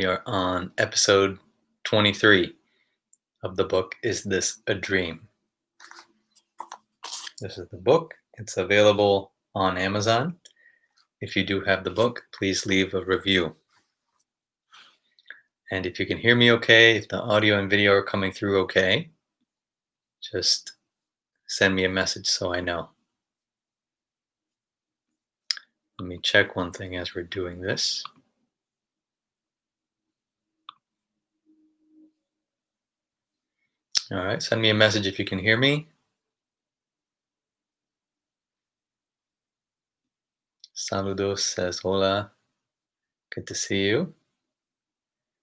We are on episode 23 of the book, Is This a Dream? This is the book. It's available on Amazon. If you do have the book, please leave a review. And if you can hear me okay, if the audio and video are coming through okay, just send me a message so I know. Let me check one thing as we're doing this. All right, send me a message if you can hear me. Saludos says hola. Good to see you.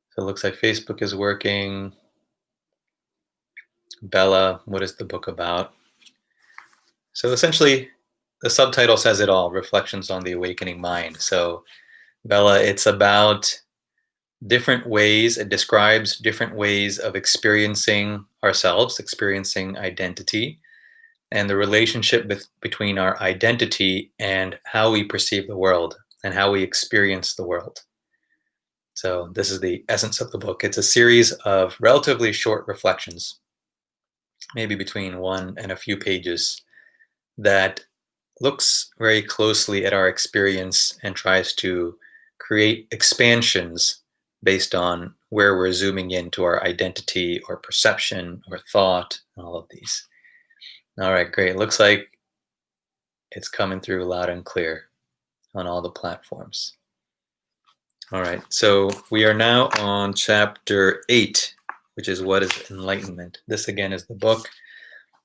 So it looks like Facebook is working. Bella, what is the book about? So essentially, the subtitle says it all, Reflections on the Awakening Mind. So Bella, it's about different ways, it describes different ways of experiencing ourselves, experiencing identity, and the relationship between our identity and how we perceive the world and how we experience the world. So this is the essence of the book. It's a series of relatively short reflections, maybe between one and a few pages, that looks very closely at our experience and tries to create expansions based on where we're zooming into our identity or perception or thought, all of these. All right, great. Looks like it's coming through loud and clear on all the platforms. All right, so we are now on chapter 8, which is What is Enlightenment? This again is the book.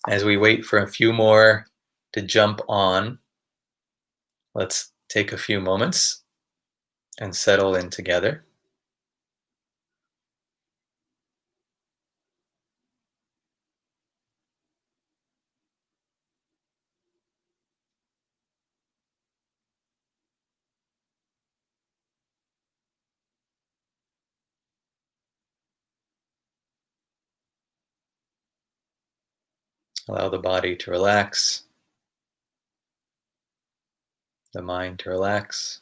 As we wait for a few more to jump on, let's take a few moments and settle in together. Allow the body to relax, the mind to relax.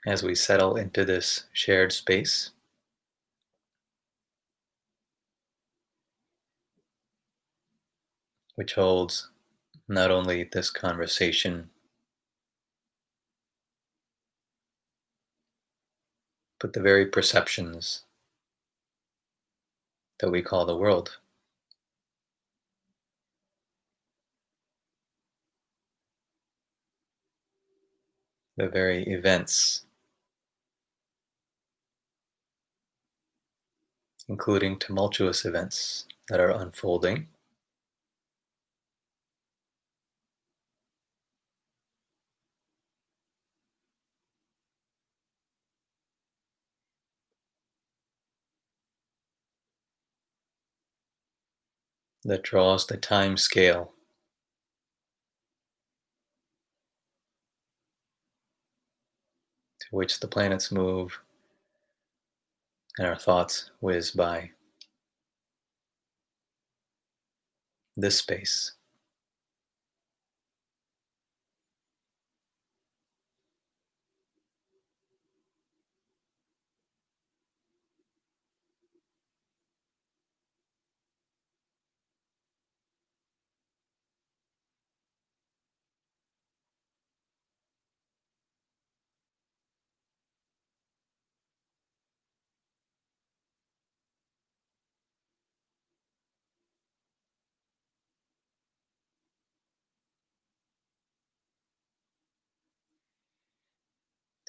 As we settle into this shared space, which holds not only this conversation, but the very perceptions that we call the world. The very events, including tumultuous events that are unfolding. That draws the time scale to which the planets move and our thoughts whiz by. This space.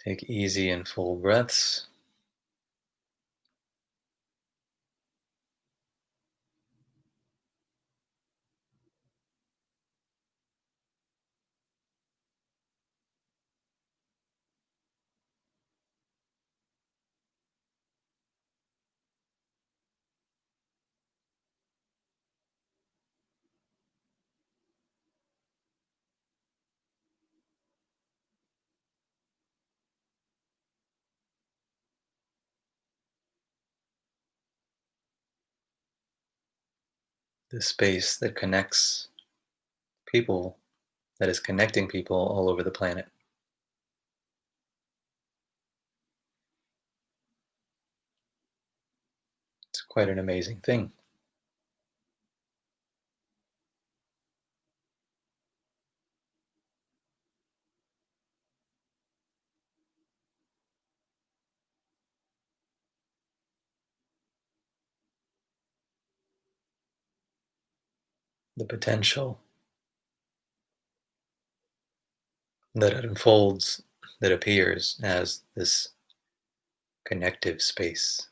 Take easy and full breaths. The space that connects people, that is connecting people all over the planet. It's quite an amazing thing. The potential that it unfolds, that appears as this connective space.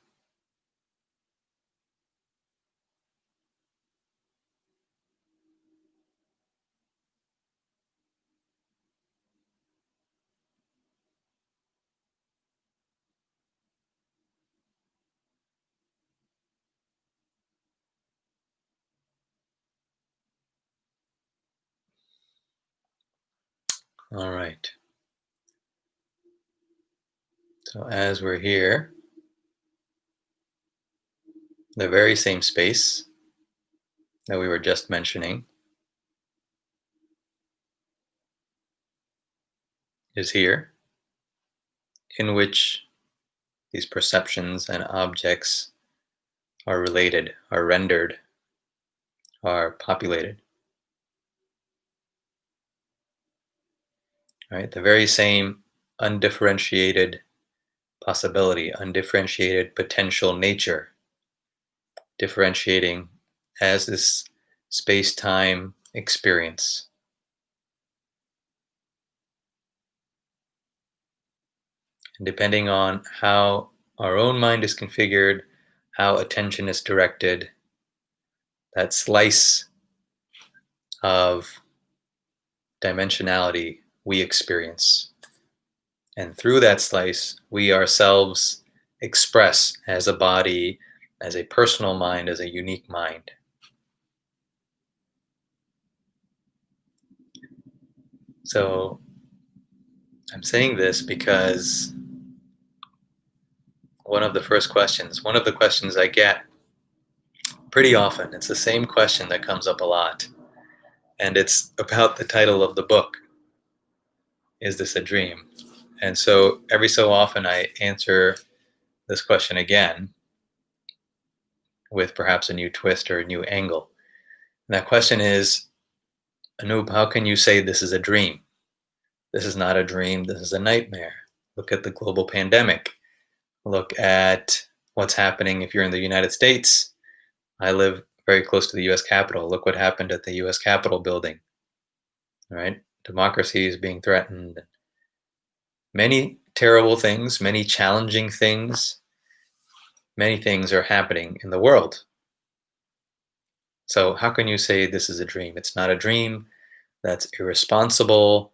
All right. So as we're here, the very same space that we were just mentioning is here, in which these perceptions and objects are related, are rendered, are populated. Right? The very same undifferentiated possibility, undifferentiated potential nature, differentiating as this space-time experience. And depending on how our own mind is configured, how attention is directed, that slice of dimensionality we experience. And through that slice, we ourselves express as a body, as a personal mind, as a unique mind. So I'm saying this because one of the questions I get pretty often, it's the same question that comes up a lot. And it's about the title of the book. Is this a dream? And so every so often I answer this question again with perhaps a new twist or a new angle. And that question is, Anoop, how can you say this is a dream? This is not a dream, this is a nightmare. Look at the global pandemic. Look at what's happening if you're in the United States. I live very close to the US Capitol. Look what happened at the US Capitol building. Right? Democracy is being threatened. Many terrible things, many challenging things, many things are happening in the world. So how can you say this is a dream? It's not a dream. That's irresponsible.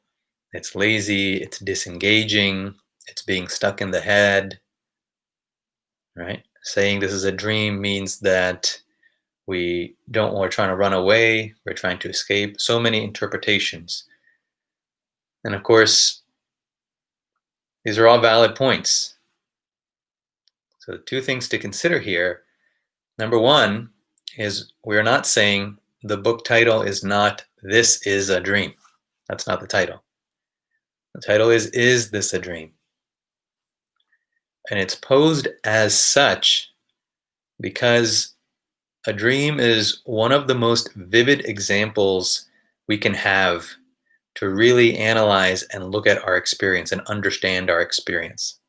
It's lazy. It's disengaging. It's being stuck in the head. Right? Saying this is a dream means that we're trying to run away. We're trying to escape. So many interpretations. And of course, these are all valid points. So two things to consider here. Number one is we're not saying the book title is not "This is a Dream." That's not the title. The title is this a dream? And it's posed as such because a dream is one of the most vivid examples we can have to really analyze and look at our experience and understand our experience.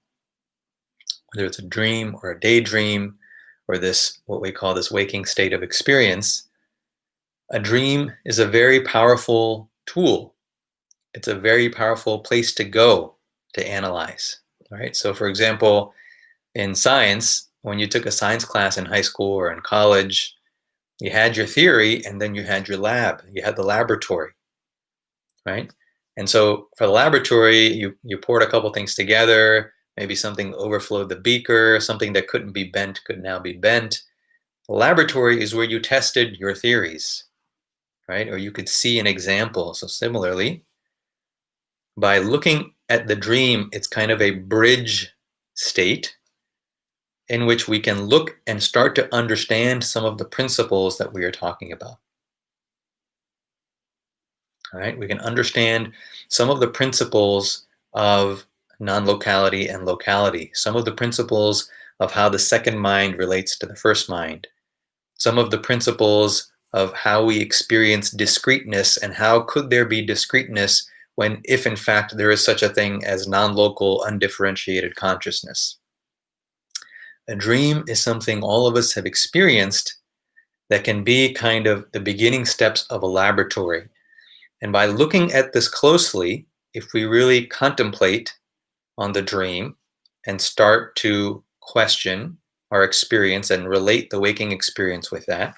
Whether it's a dream or a daydream or this, what we call this waking state of experience, a dream is a very powerful tool. It's a very powerful place to go to analyze. All right. So, for example, in science, when you took a science class in high school or in college, you had your theory and then you had your lab. You had the laboratory, right? And so for the laboratory, you poured a couple things together. Maybe something overflowed the beaker, something that couldn't be bent could now be bent. The laboratory is where you tested your theories, right? Or you could see an example. So similarly, by looking at the dream, it's kind of a bridge state in which we can look and start to understand some of the principles that we are talking about. All right, we can understand some of the principles of non-locality and locality, some of the principles of how the second mind relates to the first mind, some of the principles of how we experience discreteness and how could there be discreteness when, if in fact there is such a thing as non-local, undifferentiated consciousness. A dream is something all of us have experienced that can be kind of the beginning steps of a laboratory. And by looking at this closely, if we really contemplate on the dream and start to question our experience and relate the waking experience with that,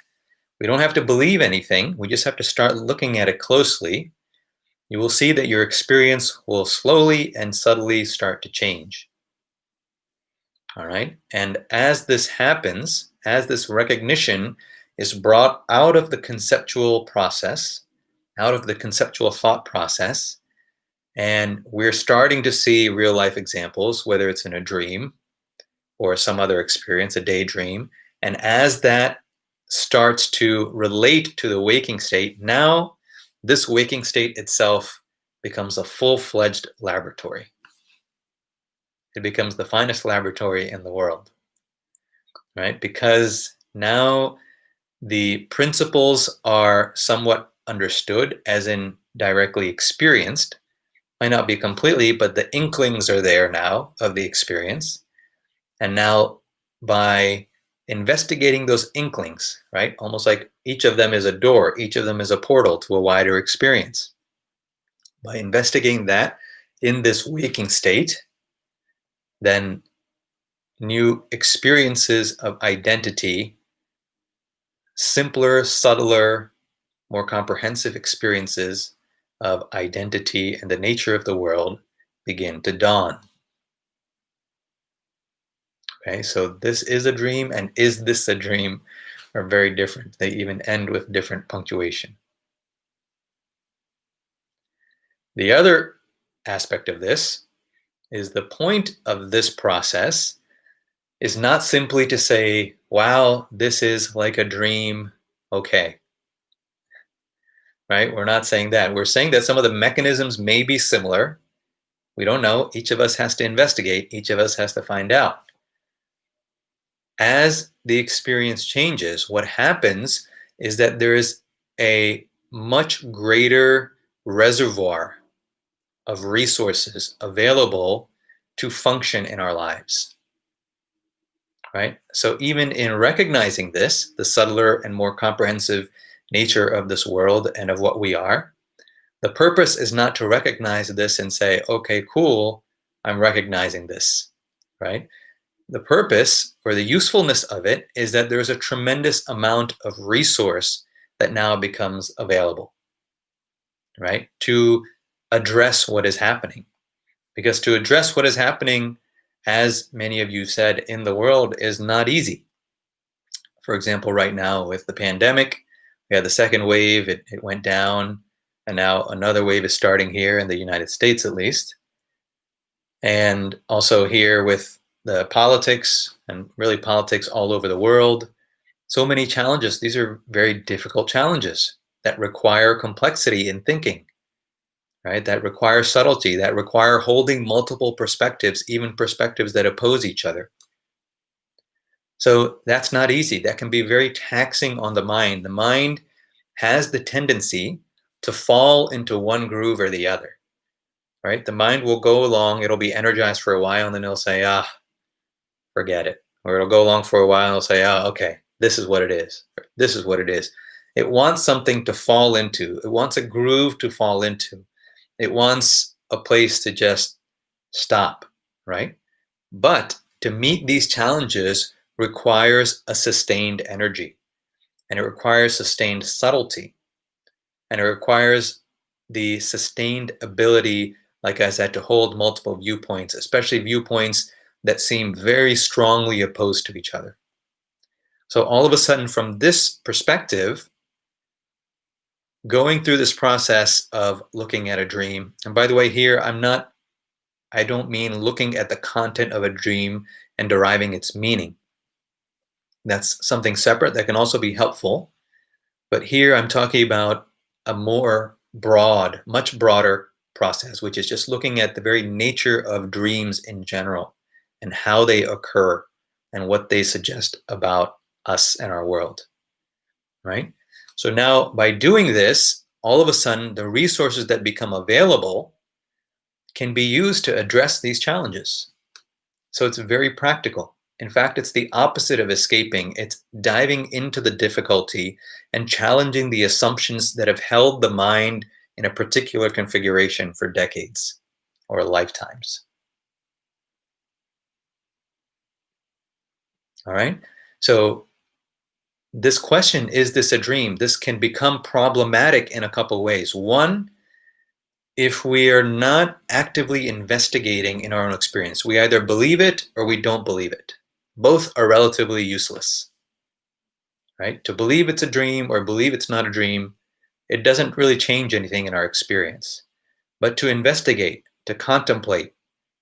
we don't have to believe anything. We just have to start looking at it closely. You will see that your experience will slowly and subtly start to change. All right. And as this happens, as this recognition is brought out of the conceptual process, out of the conceptual thought process, and we're starting to see real life examples, whether it's in a dream or some other experience, a daydream. And as that starts to relate to the waking state, now this waking state itself becomes a full-fledged laboratory. It becomes the finest laboratory in the world, right? Because now the principles are somewhat understood, as in directly experienced. Might not be completely, but the inklings are there now of the experience. And now by investigating those inklings, right? Almost like each of them is a door, each of them is a portal to a wider experience. By investigating that in this waking state, then new experiences of identity, simpler, subtler, more comprehensive experiences of identity and the nature of the world begin to dawn. Okay, so this is a dream and is this a dream are very different. They even end with different punctuation. The other aspect of this is the point of this process is not simply to say, wow, this is like a dream, okay. Right? We're not saying that. We're saying that some of the mechanisms may be similar. We don't know. Each of us has to investigate. Each of us has to find out. As the experience changes, what happens is that there is a much greater reservoir of resources available to function in our lives. Right? So even in recognizing this, the subtler and more comprehensive nature of this world and of what we are, the purpose is not to recognize this and say, okay, cool, I'm recognizing this, right? The purpose or the usefulness of it is that there's a tremendous amount of resource that now becomes available, right? To address what is happening. Because to address what is happening, as many of you said, in the world is not easy. For example, right now with the pandemic, we had the second wave, it went down, and now another wave is starting here in the United States at least. And also here with the politics, and really politics all over the world. So many challenges. These are very difficult challenges that require complexity in thinking, right? That require subtlety, that require holding multiple perspectives, even perspectives that oppose each other. So that's not easy. That can be very taxing on the mind. The mind has the tendency to fall into one groove or the other, right? The mind will go along, it'll be energized for a while, and then it'll say, forget it. Or it'll go along for a while and it'll say, okay, this is what it is. This is what it is. It wants something to fall into. It wants a groove to fall into. It wants a place to just stop, right? But to meet these challenges requires a sustained energy, and it requires sustained subtlety, and it requires the sustained ability, like I said, to hold multiple viewpoints, especially viewpoints that seem very strongly opposed to each other. So all of a sudden, from this perspective, going through this process of looking at a dream, and by the way, here I don't mean looking at the content of a dream and deriving its meaning. That's something separate that can also be helpful. But here I'm talking about a more broad, much broader process, which is just looking at the very nature of dreams in general and how they occur and what they suggest about us and our world, right? So now by doing this, all of a sudden the resources that become available can be used to address these challenges. So it's very practical. In fact, it's the opposite of escaping. It's diving into the difficulty and challenging the assumptions that have held the mind in a particular configuration for decades or lifetimes. All right. So this question, is this a dream? This can become problematic in a couple ways. One, if we are not actively investigating in our own experience, we either believe it or we don't believe it. Both are relatively useless, right? To believe it's a dream or believe it's not a dream, it doesn't really change anything in our experience. But to investigate, to contemplate,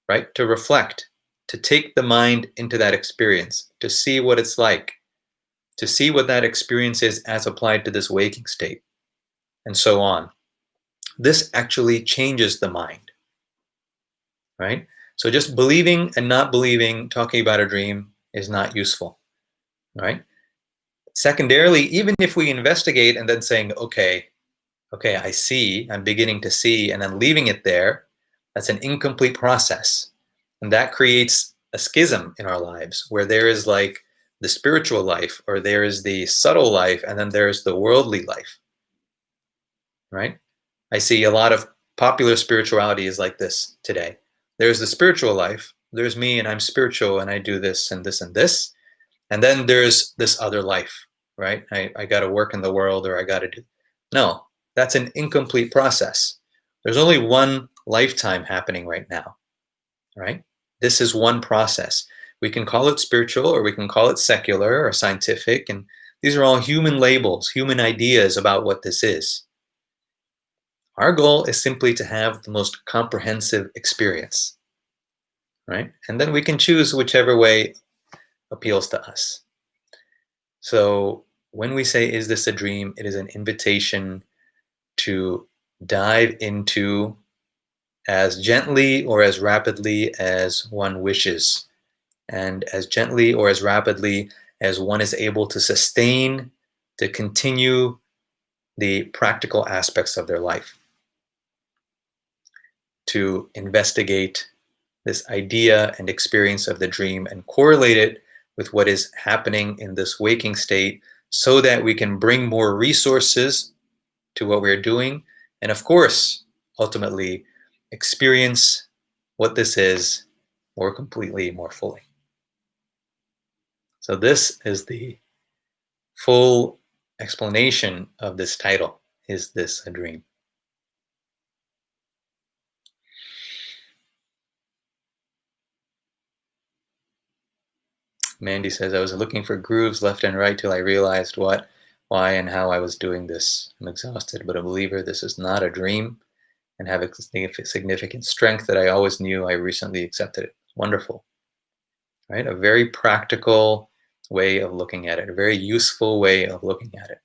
right? To reflect, to take the mind into that experience, to see what it's like, to see what that experience is as applied to this waking state, and so on. This actually changes the mind, right? So just believing and not believing, talking about a dream is not useful, right? Secondarily, even if we investigate and then saying, okay, I see, I'm beginning to see, and then leaving it there, that's an incomplete process. And that creates a schism in our lives where there is like the spiritual life, or there is the subtle life, and then there's the worldly life, right? I see a lot of popular spirituality is like this today. There's the spiritual life, there's me, and I'm spiritual, and I do this and this and this. And then there's this other life, right? I got to work in the world, or I got to do. No, that's an incomplete process. There's only one lifetime happening right now, right? This is one process. We can call it spiritual, or we can call it secular or scientific. And these are all human labels, human ideas about what this is. Our goal is simply to have the most comprehensive experience, right? And then we can choose whichever way appeals to us. So when we say, is this a dream? It is an invitation to dive into, as gently or as rapidly as one wishes, and as gently or as rapidly as one is able to sustain, to continue the practical aspects of their life, to investigate this idea and experience of the dream and correlate it with what is happening in this waking state, so that we can bring more resources to what we're doing, and of course, ultimately, experience what this is more completely, more fully. So this is the full explanation of this title. Is this a dream? Mandy says, I was looking for grooves left and right till I realized what, why, and how I was doing this. I'm exhausted, but a believer. This is not a dream, and have a significant strength that I always knew. I recently accepted it. Wonderful, right? A very practical way of looking at it, a very useful way of looking at it.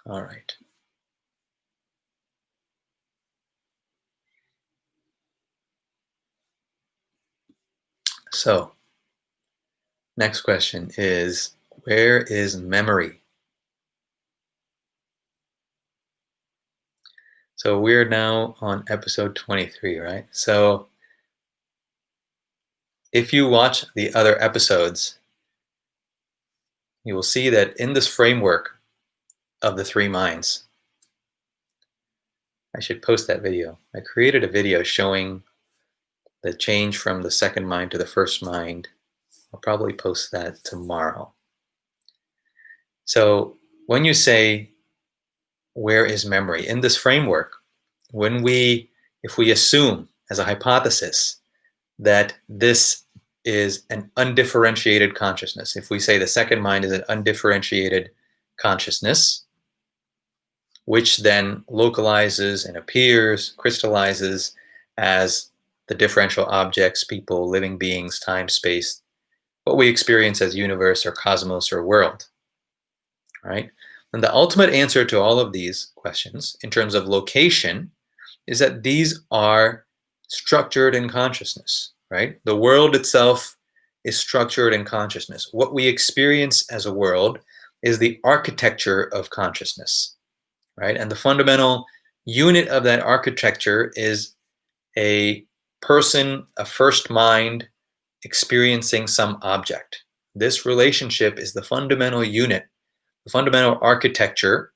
All right. So, next question is, where is memory? So we're now on episode 23, right? So if you watch the other episodes, you will see that in this framework of the three minds, I should post that video. I created a video showing the change from the second mind to the first mind. I'll probably post that tomorrow. So when you say, where is memory? In this framework, if we assume as a hypothesis that this is an undifferentiated consciousness, if we say the second mind is an undifferentiated consciousness, which then localizes and appears, crystallizes as the differential objects, people, living beings, time, space, what we experience as universe or cosmos or world, right? And the ultimate answer to all of these questions in terms of location is that these are structured in consciousness, right? The world itself is structured in consciousness. What we experience as a world is the architecture of consciousness, right? And the fundamental unit of that architecture is a person, a first mind, experiencing some object. This relationship is the fundamental unit, the fundamental architecture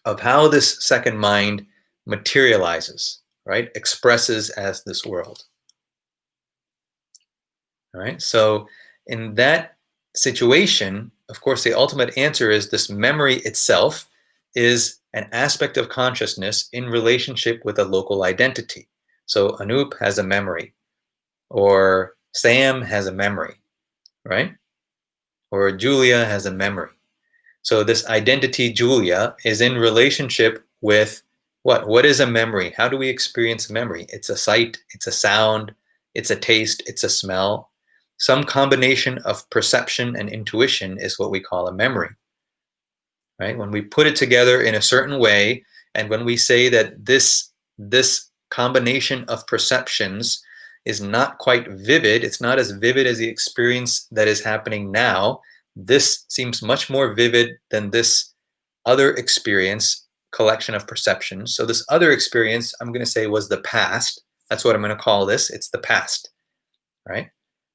of how this second mind materializes, right? Expresses as this world. All right. So in that situation, of course, the ultimate answer is this memory itself is an aspect of consciousness in relationship with a local identity. So Anoop has a memory, or Sam has a memory, right? Or Julia has a memory. So this identity, Julia, is in relationship with what? What is a memory? How do we experience memory? It's a sight, it's a sound, it's a taste, it's a smell. Some combination of perception and intuition is what we call a memory, right? When we put it together in a certain way, and when we say that this combination of perceptions is not quite vivid, it's not as vivid as the experience that is happening now, this seems much more vivid than this other experience, collection of perceptions. So this other experience, I'm going to say, was the past. That's what I'm going to call this. It's the past, right?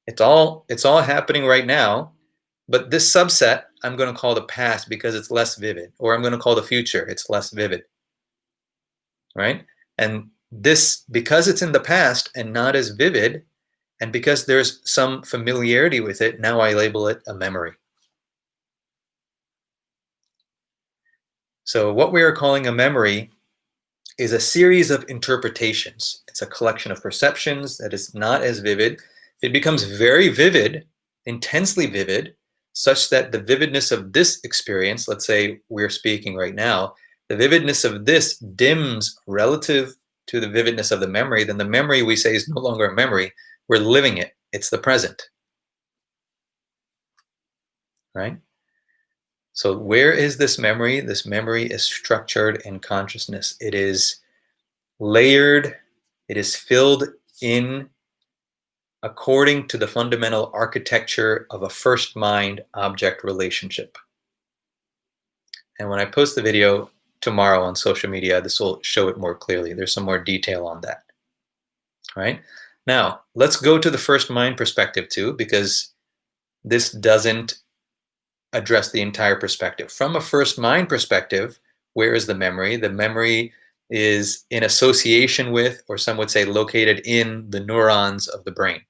It's all happening right now, but this subset I'm going to call the past because it's less vivid, or I'm going to call the future, it's less vivid, right? And this, because it's in the past and not as vivid, and because there's some familiarity with it, now I label it a memory. So what we are calling a memory is a series of interpretations. It's a collection of perceptions that is not as vivid. It becomes very vivid, intensely vivid, such that the vividness of this experience, let's say we're speaking right now, the vividness of this dims relative to the vividness of the memory. Then the memory, we say, is no longer a memory. We're living it. It's the present, right? So where is this memory? This memory is structured in consciousness. It is layered. It is filled in according to the fundamental architecture of a first mind object relationship. And when I post the video tomorrow on social media, this will show it more clearly. There's some more detail on that. Right? Now, let's go to the first mind perspective too, because this doesn't address the entire perspective. From a first mind perspective, where is the memory? The memory is in association with, or some would say located in, the neurons of the brain.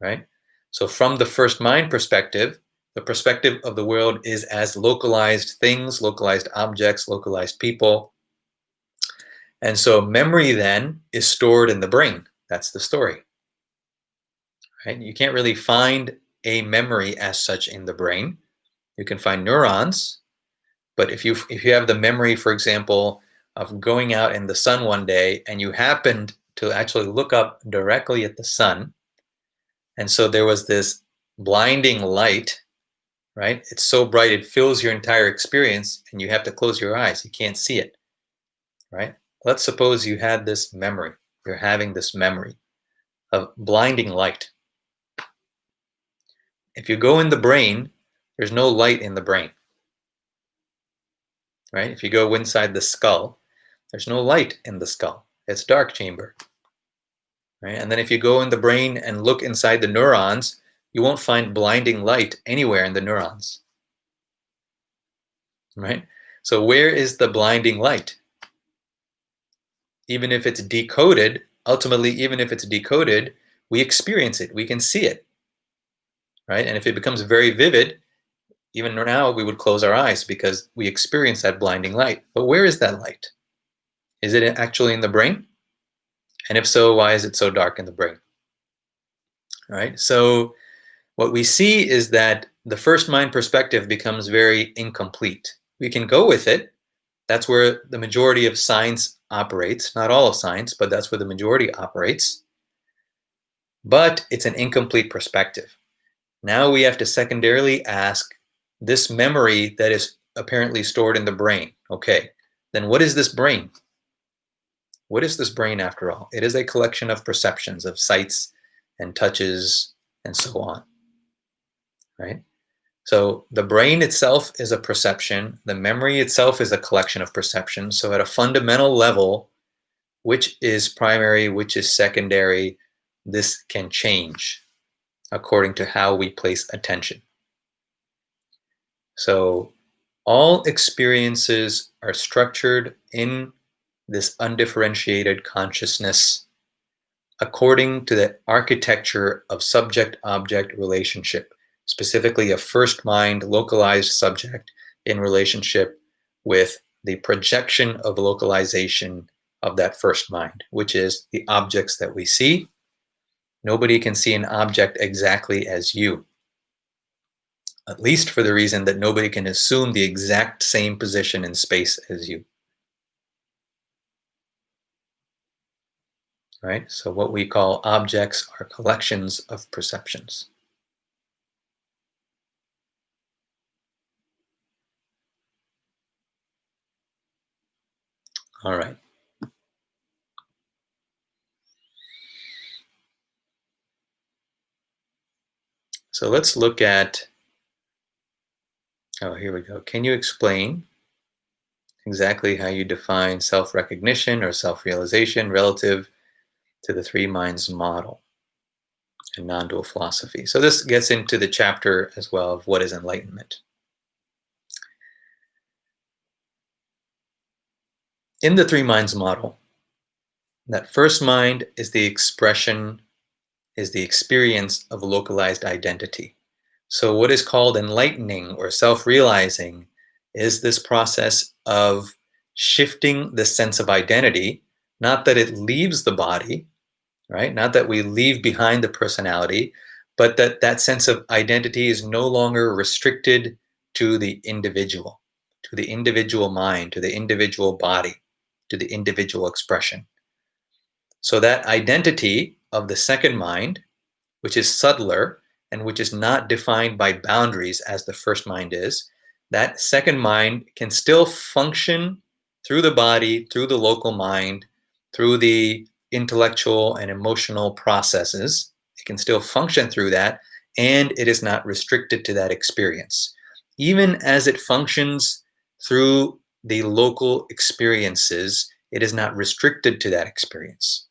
Right? So from the first mind perspective, the perspective of the world is as localized things, localized objects, localized people. And so memory then is stored in the brain. That's the story. Right? You can't really find a memory as such in the brain. You can find neurons, but if you have the memory, for example, of going out in the sun one day and you happened to actually look up directly at the sun, and so there was this blinding light, right? It's so bright it fills your entire experience and you have to close your eyes. You can't see it, right? Let's suppose you had this memory. You're having this memory of blinding light. If you go in the brain, there's no light in the brain, right? If you go inside the skull, there's no light in the skull. It's dark chamber, right? And then if you go in the brain and look inside the neurons, you won't find blinding light anywhere in the neurons, right? So where is the blinding light? Even if it's decoded, ultimately, even if it's decoded, we experience it, we can see it, right? And if it becomes very vivid, even now we would close our eyes because we experience that blinding light. But where is that light? Is it actually in the brain? And if so, why is it so dark in the brain? Right? So what we see is that the first mind perspective becomes very incomplete. We can go with it. That's where the majority of science operates. Not all of science, but that's where the majority operates. But it's an incomplete perspective. Now we have to secondarily ask, this memory that is apparently stored in the brain, okay, then what is this brain? What is this brain after all? It is a collection of perceptions, of sights and touches and so on, right? So the brain itself is a perception. The memory itself is a collection of perceptions. So at a fundamental level, which is primary, which is secondary, this can change according to how we place attention. So all experiences are structured in this undifferentiated consciousness according to the architecture of subject-object relationship, specifically a first mind localized subject in relationship with the projection of localization of that first mind, which is the objects that we see. Nobody can see an object exactly as you, at least for the reason that nobody can assume the exact same position in space as you. Right? So what we call objects are collections of perceptions. All right. So let's look at, oh, here we go. Can you explain exactly how you define self-recognition or self-realization relative to the three minds model and non-dual philosophy? So this gets into the chapter as well of what is enlightenment. In the three minds model, that first mind is the expression, is the experience of localized identity. So what is called enlightening or self-realizing is this process of shifting the sense of identity, not that it leaves the body, right? Not that we leave behind the personality, but that that sense of identity is no longer restricted to the individual mind, to the individual body, to the individual expression. So that identity of the second mind, which is subtler and which is not defined by boundaries as the first mind is, that second mind can still function through the body, through the local mind, through the intellectual and emotional processes. It can still function through that, and it is not restricted to that experience. Even as it functions through the local experiences, it is not restricted to that experience,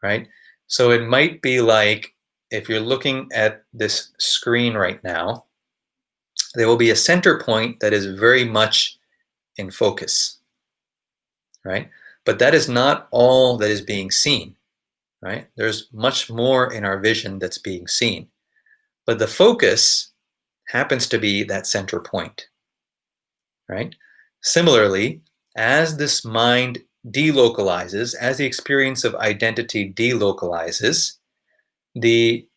right? So it might be like, if you're looking at this screen right now, there will be a center point that is very much in focus, right? But that is not all that is being seen, right? There's much more in our vision that's being seen. But the focus happens to be that center point, right? Similarly, as this mind delocalizes, as the experience of identity delocalizes, the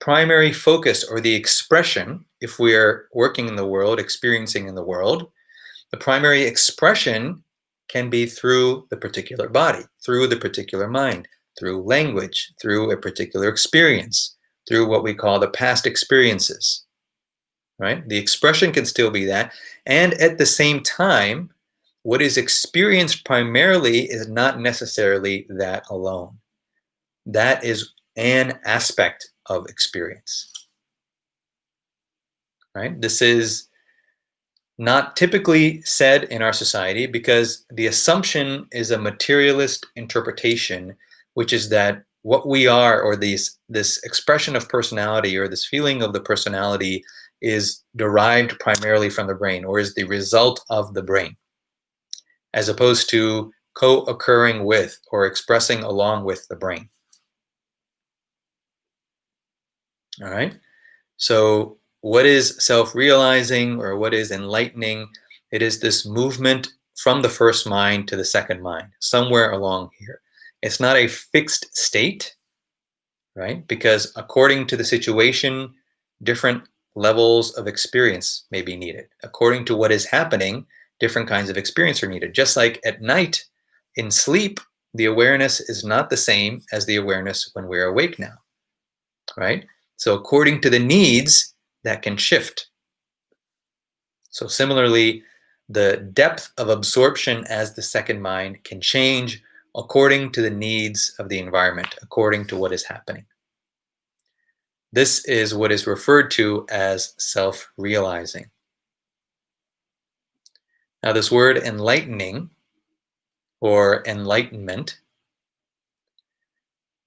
primary focus or the expression, if we are working in the world, experiencing in the world, the primary expression can be through the particular body, through the particular mind, through language, through a particular experience, through what we call the past experiences, right? The expression can still be that. And at the same time, what is experienced primarily is not necessarily that alone. That is an aspect of experience, right? This is not typically said in our society because the assumption is a materialist interpretation, which is that what we are, or this expression of personality, or this feeling of the personality, is derived primarily from the brain, or is the result of the brain, as opposed to co-occurring with or expressing along with the brain. All right. So what is self-realizing, or what is enlightening? It is this movement from the first mind to the second mind, somewhere along here. It's not a fixed state, right? Because according to the situation, different levels of experience may be needed. According to what is happening, different kinds of experience are needed. Just like at night, in sleep, the awareness is not the same as the awareness when we're awake now, right? So according to the needs, that can shift. So similarly, the depth of absorption as the second mind can change according to the needs of the environment, according to what is happening. This is what is referred to as self-realizing. Now, this word enlightening or enlightenment,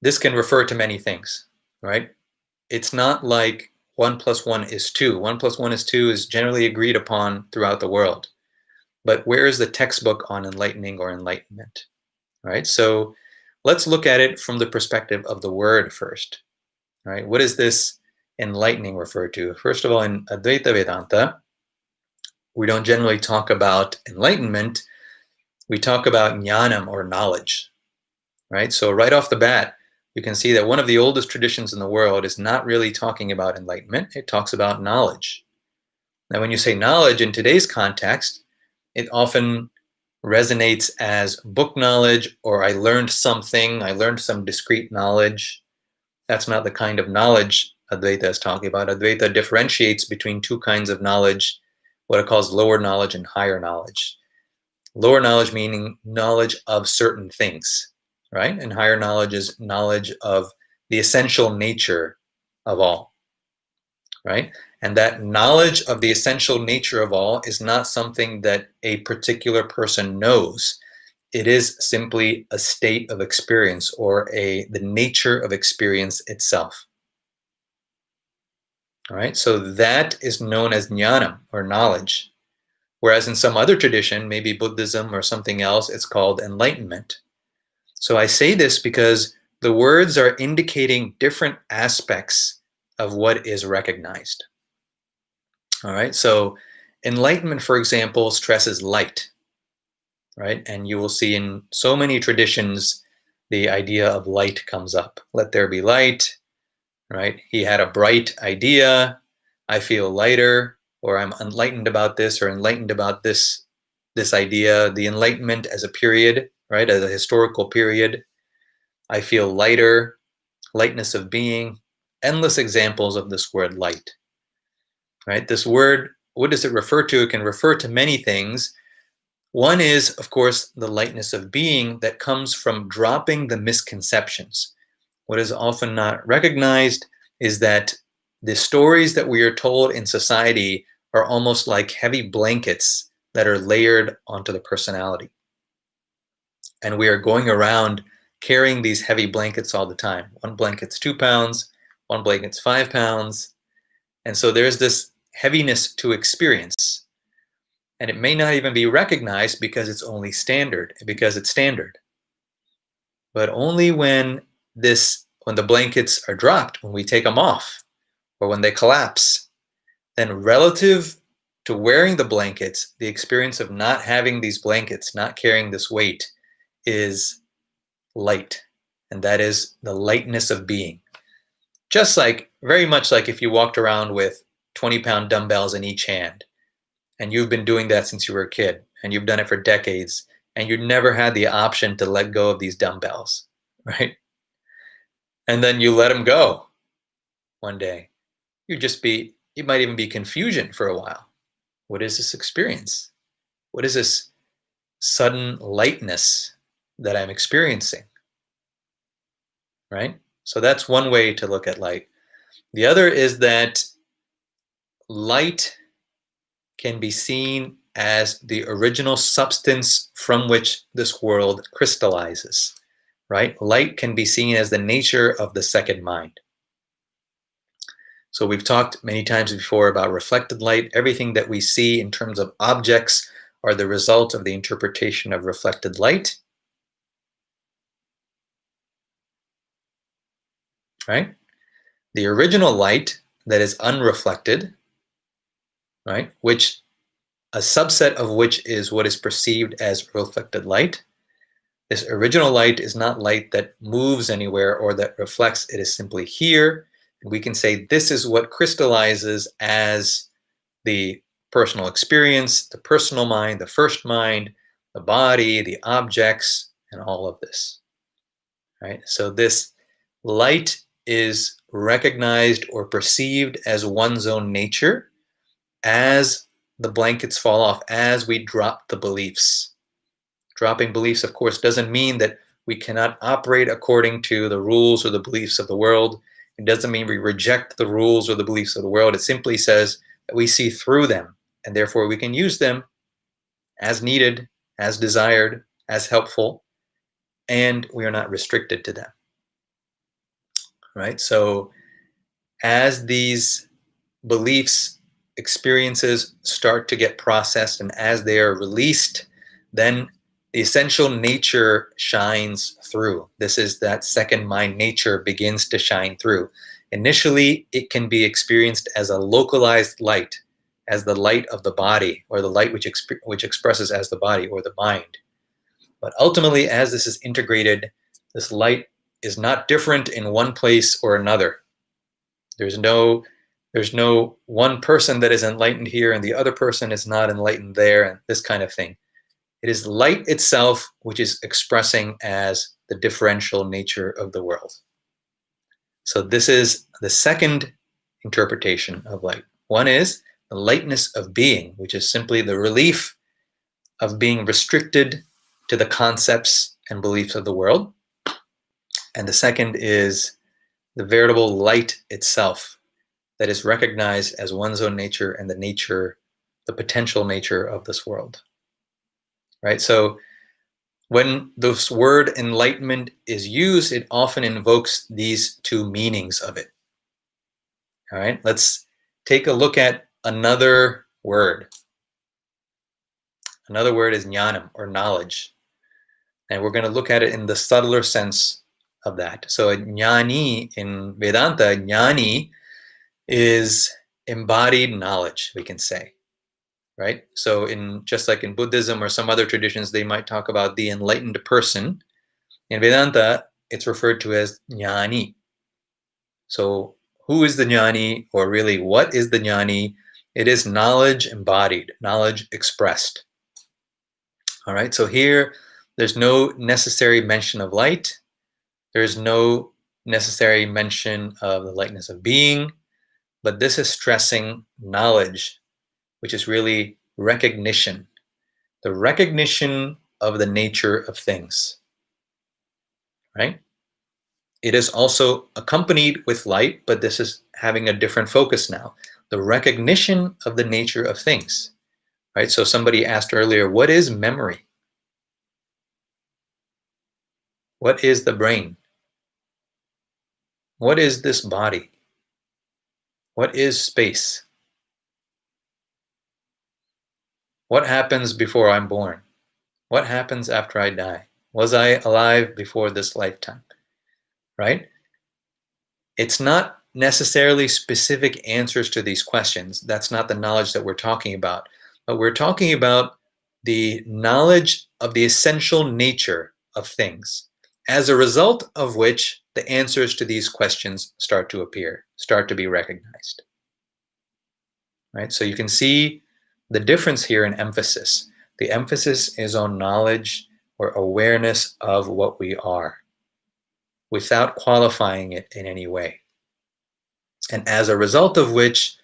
this can refer to many things, right? It's not like 1 + 1 is 2. 1 + 1 is 2 is generally agreed upon throughout the world. But where is the textbook on enlightening or enlightenment, right? So let's look at it from the perspective of the word first, right? What is this enlightening refer to? First of all, in Advaita Vedanta, we don't generally talk about enlightenment. We talk about jnanam, or knowledge, right? So right off the bat, you can see that one of the oldest traditions in the world is not really talking about enlightenment. It talks about knowledge. Now, when you say knowledge in today's context, it often resonates as book knowledge, or I learned something, I learned some discrete knowledge. That's not the kind of knowledge Advaita is talking about. Advaita differentiates between two kinds of knowledge, what it calls lower knowledge and higher knowledge. Lower knowledge meaning knowledge of certain things, right? And higher knowledge is knowledge of the essential nature of all, right? And that knowledge of the essential nature of all is not something that a particular person knows. It is simply a state of experience, or the nature of experience itself. All right, so that is known as jnanam, or knowledge. Whereas in some other tradition, maybe Buddhism or something else, it's called enlightenment. So I say this because the words are indicating different aspects of what is recognized. All right, so enlightenment, for example, stresses light, right? And you will see in so many traditions, the idea of light comes up. Let there be light, right? He had a bright idea. I feel lighter, or I'm enlightened about this, or enlightened about this idea. The enlightenment as a period, right? As a historical period. I feel lighter, lightness of being. Endless examples of this word light, right? This word, what does it refer to? It can refer to many things. One is, of course, the lightness of being that comes from dropping the misconceptions. What is often not recognized is that the stories that we are told in society are almost like heavy blankets that are layered onto the personality. And we are going around carrying these heavy blankets all the time. One blanket's 2 pounds, one blanket's 5 pounds. And so there's this heaviness to experience. And it may not even be recognized because it's only standard, because it's standard. But only when the blankets are dropped, when we take them off, or when they collapse, then relative to wearing the blankets, the experience of not having these blankets, not carrying this weight, is light. And that is the lightness of being. Just like, very much like if you walked around with 20-pound dumbbells in each hand, and you've been doing that since you were a kid, and you've done it for decades, and you never had the option to let go of these dumbbells, right? And then you let them go one day. You might even be confusion for a while. What is this experience? What is this sudden lightness that I'm experiencing, right? So that's one way to look at light. The other is that light can be seen as the original substance from which this world crystallizes. right? Light can be seen as the nature of the second mind. So we've talked many times before about reflected light. Everything that we see in terms of objects are the result of the interpretation of reflected light, right? The original light that is unreflected, right, which a subset of which is what is perceived as reflected light. This original light is not light that moves anywhere or that reflects. It is simply here. We can say this is what crystallizes as the personal experience, the personal mind, the first mind, the body, the objects, and all of this, right? So this light is recognized or perceived as one's own nature as the blankets fall off, as we drop the beliefs. Dropping beliefs, of course, doesn't mean that we cannot operate according to the rules or the beliefs of the world. It doesn't mean we reject the rules or the beliefs of the world. It simply says that we see through them, and therefore we can use them as needed, as desired, as helpful, and we are not restricted to them, right? So as these beliefs, experiences start to get processed, and as they are released, then the essential nature shines through. This is that second mind nature begins to shine through. Initially, it can be experienced as a localized light, as the light of the body, or the light which expresses as the body or the mind. But ultimately, as this is integrated, this light is not different in one place or another. There's no one person that is enlightened here and the other person is not enlightened there, and this kind of thing. It is light itself which is expressing as the differential nature of the world. So this is the second interpretation of light. One is the lightness of being, which is simply the relief of being restricted to the concepts and beliefs of the world. And the second is the veritable light itself, that is recognized as one's own nature and the nature, the potential nature of this world, right? So when this word enlightenment is used, it often invokes these two meanings of it. All right, let's take a look at another word. Another word is jnanam, or knowledge. And we're going to look at it in the subtler sense of that. So jnani in Vedanta, jnani is embodied knowledge, we can say, right? So just like in Buddhism or some other traditions, they might talk about the enlightened person. In Vedanta, it's referred to as jnani. So who is the jnani, or really what is the jnani? It is knowledge embodied, knowledge expressed. All right, so here there's no necessary mention of light. There's no necessary mention of the lightness of being. But this is stressing knowledge, which is really recognition, the recognition of the nature of things, right? It is also accompanied with light, but this is having a different focus now, the recognition of the nature of things, right? So somebody asked earlier, what is memory? What is the brain? What is this body? What is space? What happens before I'm born? What happens after I die? Was I alive before this lifetime? Right? It's not necessarily specific answers to these questions. That's not the knowledge that we're talking about. But we're talking about the knowledge of the essential nature of things, as a result of which the answers to these questions start to appear, start to be recognized. Right? So you can see the difference here in emphasis. The emphasis is on knowledge or awareness of what we are, without qualifying it in any way. And as a result of which,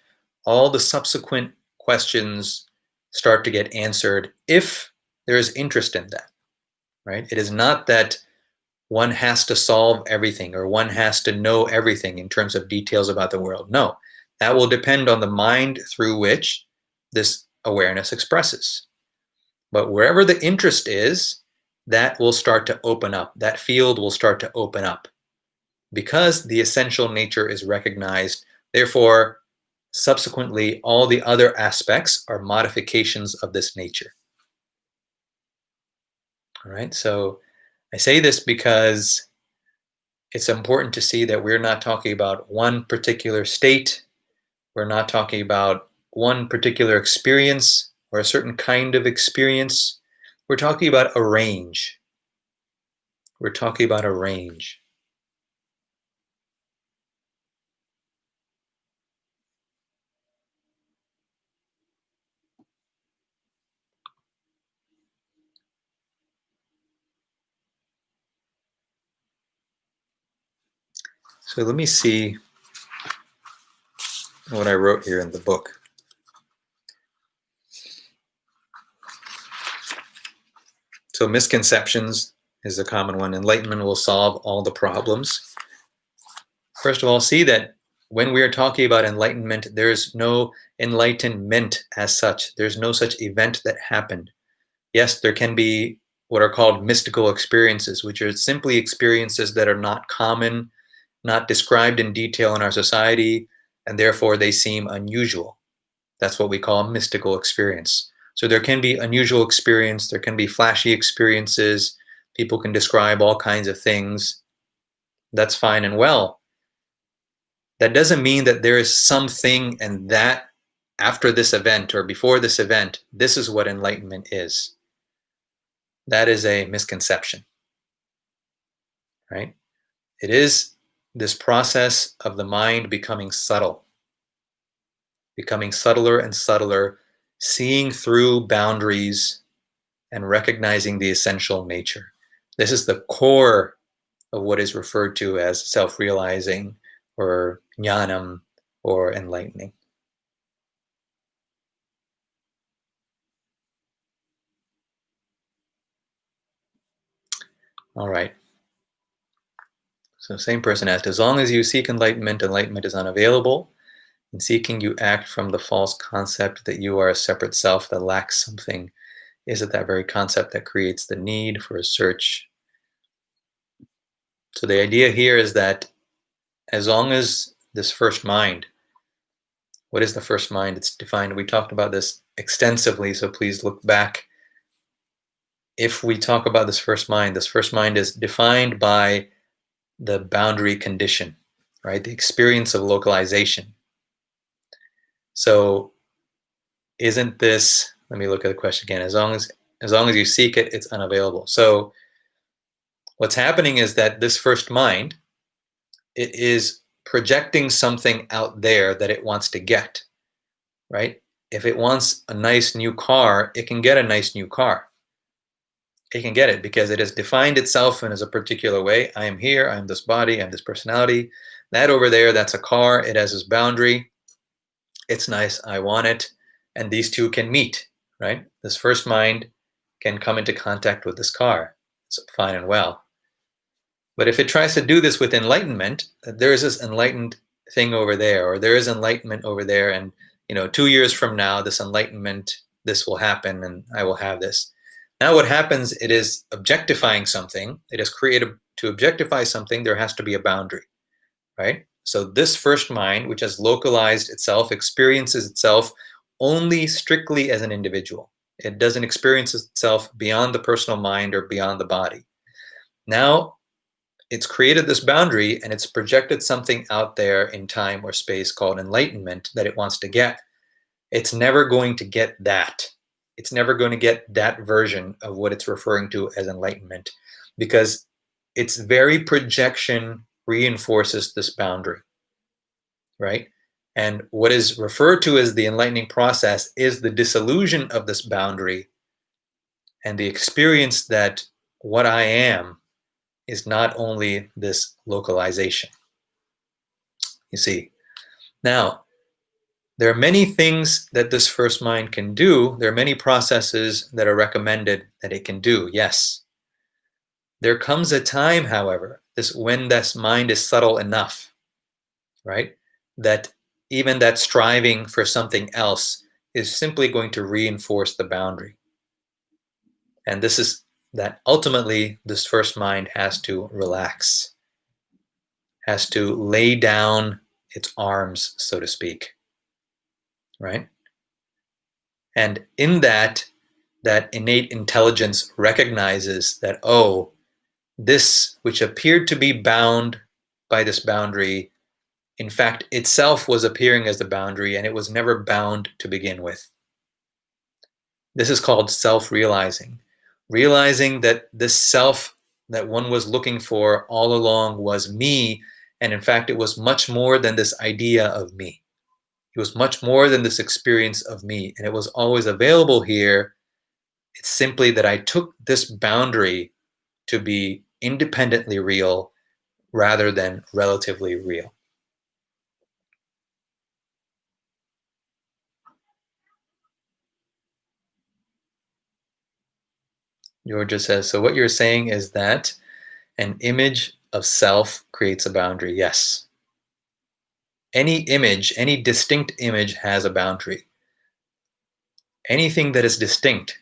all the subsequent questions start to get answered if there is interest in that, right? It is not that one has to solve everything or one has to know everything in terms of details about the world. No, that will depend on the mind through which this awareness expresses. But wherever the interest is, that will start to open up. That field will start to open up because the essential nature is recognized. Therefore, subsequently, all the other aspects are modifications of this nature. All right, so I say this because it's important to see that we're not talking about one particular state. We're not talking about one particular experience or a certain kind of experience. We're talking about a range. We're talking about a range. So let me see what I wrote here in the book. So misconceptions is a common one. Enlightenment will solve all the problems. First of all, see that when we are talking about enlightenment, there's no enlightenment as such. There's no such event that happened. Yes, there can be what are called mystical experiences, which are simply experiences that are not common, not described in detail in our society, and therefore they seem unusual. That's what we call a mystical experience. So there can be unusual experience, there can be flashy experiences, people can describe all kinds of things. That's fine and well. That doesn't mean that there is something and that after this event or before this event, this is what enlightenment is. That is a misconception, right? It is this process of the mind becoming subtle, becoming subtler and subtler, seeing through boundaries and recognizing the essential nature. This is the core of what is referred to as self-realizing or jnanam or enlightening. All right. So same person asked, as long as you seek enlightenment, enlightenment is unavailable. In seeking, you act from the false concept that you are a separate self that lacks something. Is it that very concept that creates the need for a search? So the idea here is that as long as this first mind, what is the first mind? It's defined, we talked about this extensively, so please look back. If we talk about this first mind is defined by the boundary condition, right? The experience of localization. So isn't this, let me look at the question again, as long as you seek it, it's unavailable. So what's happening is that this first mind, it is projecting something out there that it wants to get, right? If it wants a nice new car, it can get a nice new car. It can get it because it has defined itself in as a particular way. I am here, I am this body, I am this personality. That over there, that's a car. It has this boundary. It's nice, I want it. And these two can meet, right? This first mind can come into contact with this car. It's fine and well. But if it tries to do this with enlightenment, there is this enlightened thing over there, or there is enlightenment over there, and 2 years from now, this enlightenment, this will happen, and I will have this. Now what happens, it is objectifying something. It is created to objectify something, there has to be a boundary, right? So this first mind, which has localized itself, experiences itself only strictly as an individual. It doesn't experience itself beyond the personal mind or beyond the body. Now, it's created this boundary and it's projected something out there in time or space called enlightenment that it wants to get. It's never going to get that. It's never going to get that version of what it's referring to as enlightenment because its very projection reinforces this boundary, right? And what is referred to as the enlightening process is the dissolution of this boundary and the experience that what I am is not only this localization. You see, now, there are many things that this first mind can do. There are many processes that are recommended that it can do, yes. There comes a time, however, when this mind is subtle enough, right, that even that striving for something else is simply going to reinforce the boundary. And this is that ultimately this first mind has to relax, has to lay down its arms, so to speak, right? And in that, that innate intelligence recognizes that, oh, this which appeared to be bound by this boundary, in fact, itself was appearing as the boundary, and it was never bound to begin with. This is called self-realizing. Realizing that this self that one was looking for all along was me, and in fact, it was much more than this idea of me. It was much more than this experience of me, and it was always available here. It's simply that I took this boundary to be independently real rather than relatively real. Georgia says, so what you're saying is that an image of self creates a boundary. Yes. Any image, any distinct image has a boundary. Anything that is distinct,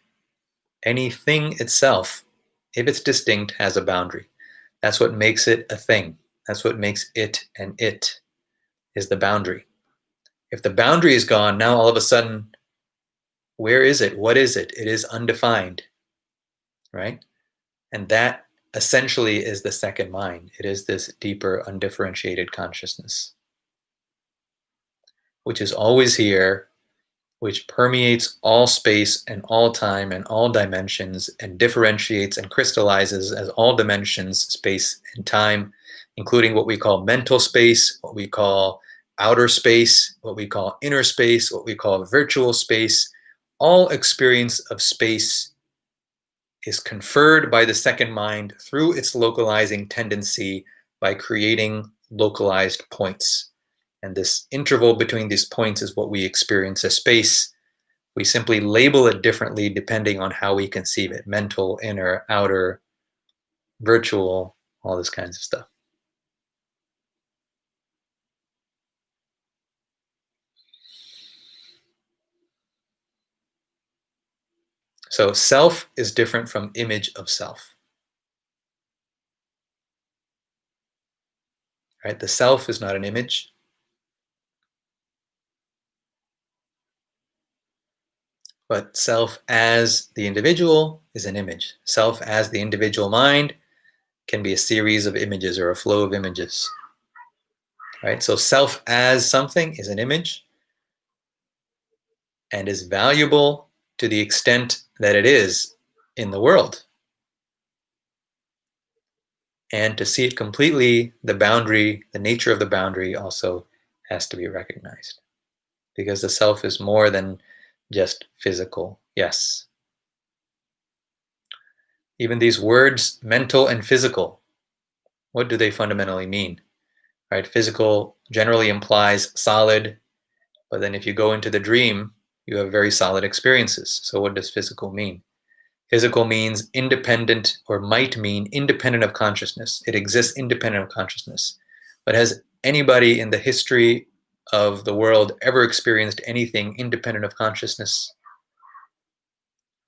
anything itself, if it's distinct, has a boundary. That's what makes it a thing. That's what makes it an it, is the boundary. If the boundary is gone, now all of a sudden, where is it? What is it? It is undefined, right? And that essentially is the second mind. It is this deeper, undifferentiated consciousness, which is always here, which permeates all space and all time and all dimensions and differentiates and crystallizes as all dimensions, space and time, including what we call mental space, what we call outer space, what we call inner space, what we call virtual space. All experience of space is conferred by the second mind through its localizing tendency by creating localized points. And this interval between these points is what we experience as space. We simply label it differently depending on how we conceive it: mental, inner, outer, virtual, all this kinds of stuff. So self is different from image of self. Right? The self is not an image. But self as the individual is an image. Self as the individual mind can be a series of images or a flow of images. Right? So self as something is an image and is valuable to the extent that it is in the world. And to see it completely, the boundary, the nature of the boundary also has to be recognized. Because the self is more than just physical. Yes. Even these words, mental and physical, what do they fundamentally mean? Right? Physical generally implies solid, but then if you go into the dream, you have very solid experiences. So what does physical mean? Physical means independent, or might mean independent of consciousness. It exists independent of consciousness. But has anybody in the history of the world ever experienced anything independent of consciousness?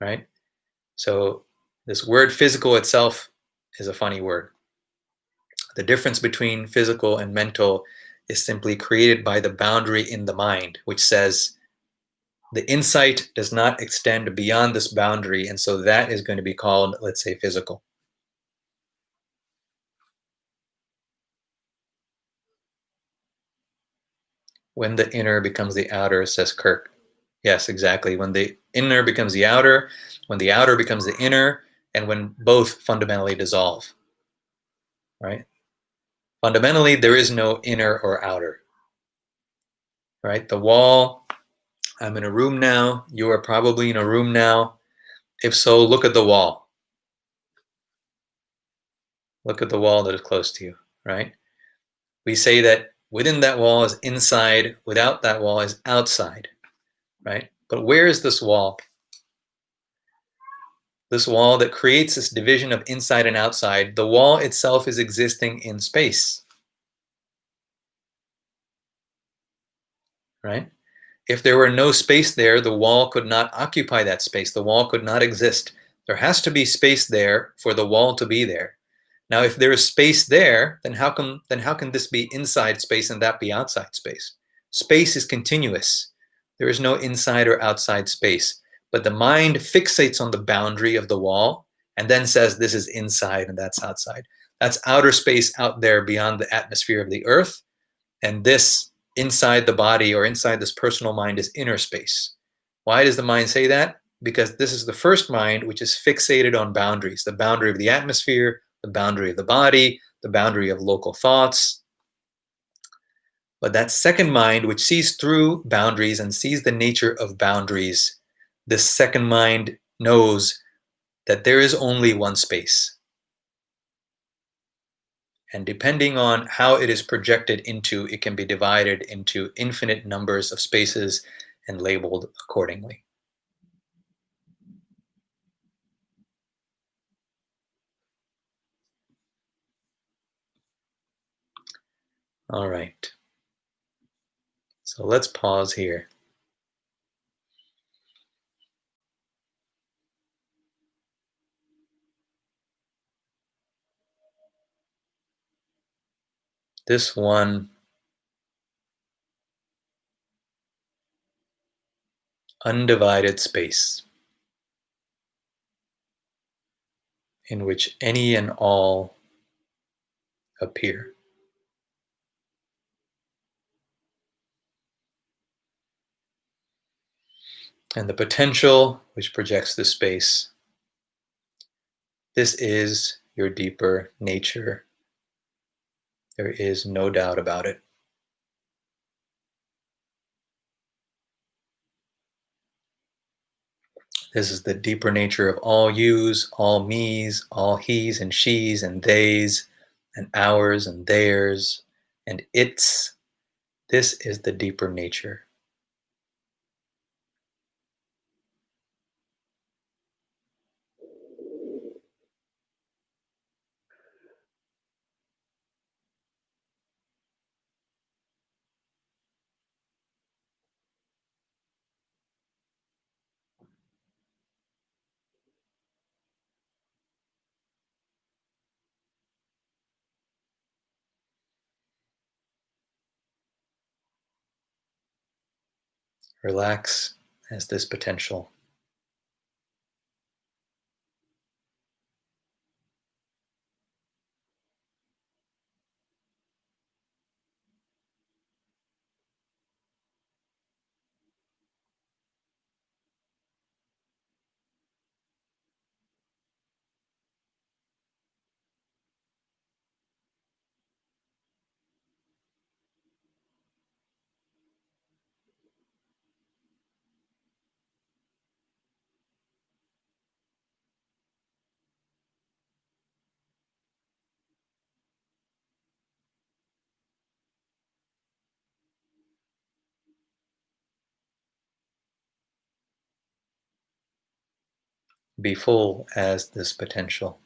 Right? So this word physical itself is a funny word. The difference between physical and mental is simply created by the boundary in the mind, which says the insight does not extend beyond this boundary, and so that is going to be called, let's say, physical. When the inner becomes the outer, says Kirk. Yes, exactly. When the inner becomes the outer, when the outer becomes the inner, and when both fundamentally dissolve. Right? Fundamentally, there is no inner or outer. Right? The wall, I'm in a room now, you are probably in a room now. If so, look at the wall. Look at the wall that is close to you, right? We say that within that wall is inside, without that wall is outside, right? But where is this wall? This wall that creates this division of inside and outside, the wall itself is existing in space, right? If there were no space there, the wall could not occupy that space. The wall could not exist. There has to be space there for the wall to be there. Now, if there is space there, then how can this be inside space and that be outside space? Space is continuous. There is no inside or outside space. But the mind fixates on the boundary of the wall and then says this is inside and that's outside. That's outer space out there beyond the atmosphere of the earth. And this inside the body or inside this personal mind is inner space. Why does the mind say that? Because this is the first mind which is fixated on boundaries, the boundary of the atmosphere, the boundary of the body, the boundary of local thoughts. But that second mind, which sees through boundaries and sees the nature of boundaries, this second mind knows that there is only one space. And depending on how it is projected into, it can be divided into infinite numbers of spaces and labeled accordingly. All right. So let's pause here. This one undivided space in which any and all appear. And the potential which projects this space, this is your deeper nature. There is no doubt about it. This is the deeper nature of all yous, all me's, all he's and she's and they's and ours and theirs and its. This is the deeper nature. Relax as this potential. Be full as this potential.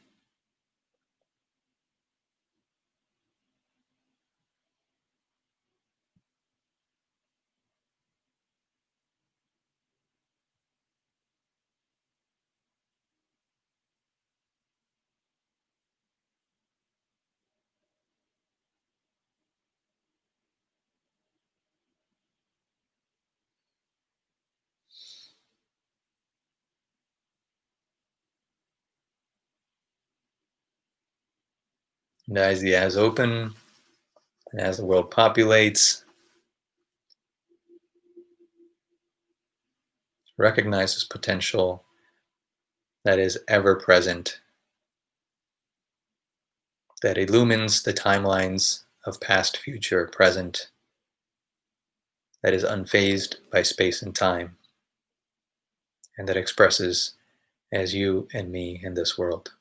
And as the eyes open, and as the world populates, recognize this potential that is ever present, that illumines the timelines of past, future, present, that is unfazed by space and time, and that expresses as you and me in this world.